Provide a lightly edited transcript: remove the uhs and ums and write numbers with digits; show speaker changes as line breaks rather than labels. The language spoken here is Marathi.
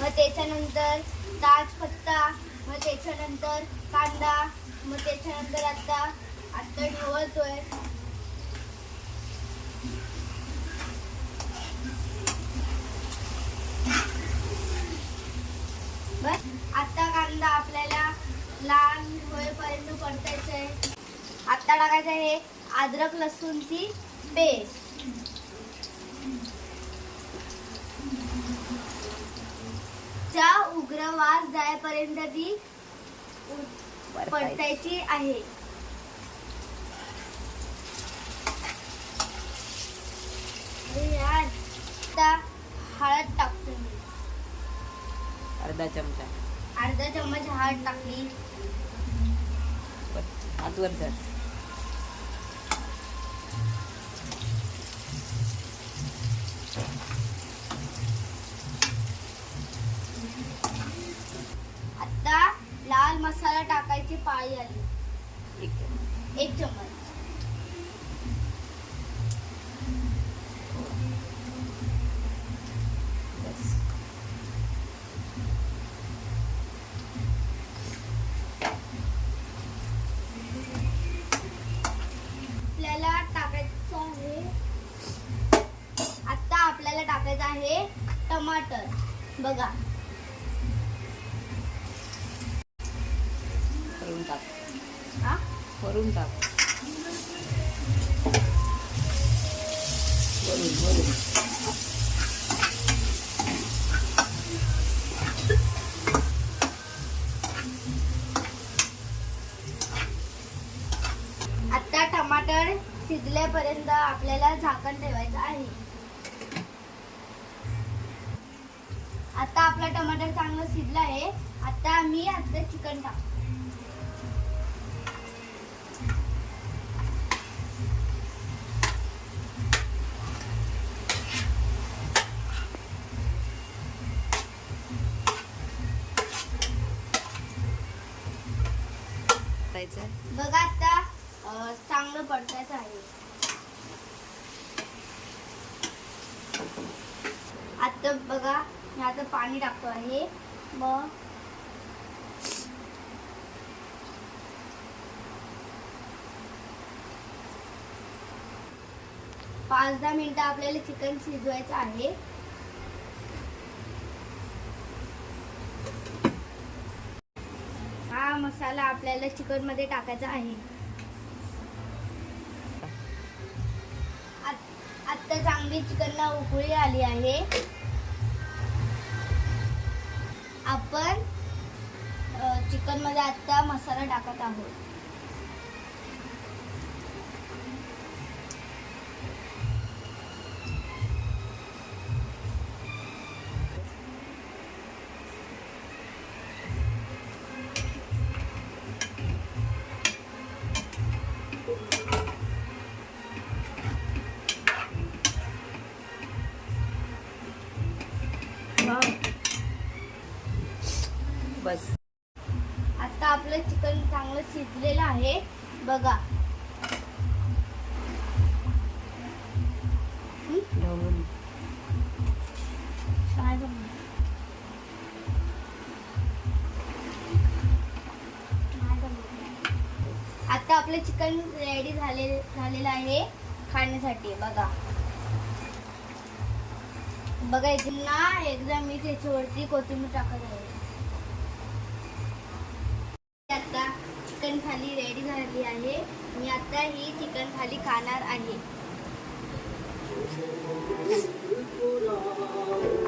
मग त्याच्यानंतर ताजपत्ता, मग त्याच्यानंतर कांदा, मग त्याच्यानंतर आता ढवळतोय. बस आता कांदा आपल्याला लाल होईपर्यंत परतायचा आहे. आता टाकायचं आहे अद्रक लसूणची पेस्ट. चा उग्र वास जाईपर्यंत ती परतायची आहे. आता हळद टाकतो मी.
अर्धा चमचा
हळद टाकली.
हातवर धर.
आता लाल मसाला टाकायची पाळी आली. 1 चमच. आपल्याला टाकायचं आहे टमाटर. बघा
वरून टाक.
हा
वरून टाक. वरून
आता टमाटर शिजल्यापर्यंत आपल्याला झाकण ठेवायचं आहे. आता आपला टमाटर चांगलं शिजला आहे. आता मी चिकन टाकतो. बघा आता चांगलं परतायचं आहे. आता बघा मी आता पाणी टाकतो आहे. मग 5-10 मिनिटं आपल्याला चिकन शिजवायचं आहे. हा मसाला आपल्याला चिकन मध्ये टाकायचा आहे. आता चांगली चिकनला उकळी आली आहे. आपण चिकन मध्ये आता मसाला टाकत आहोत.
बस
आता आपलं चिकन चांगलं शिजलेलं आहे. बघा आता आपलं चिकन रेडी झालेलं आहे खाण्यासाठी. बघा पुन्हा एकदा मी त्याच्यावरती कोथिंबीर टाकत आहे. आता चिकन थाली रेडी झाली आहे. मी आता ही चिकन थाली खाणार आहे.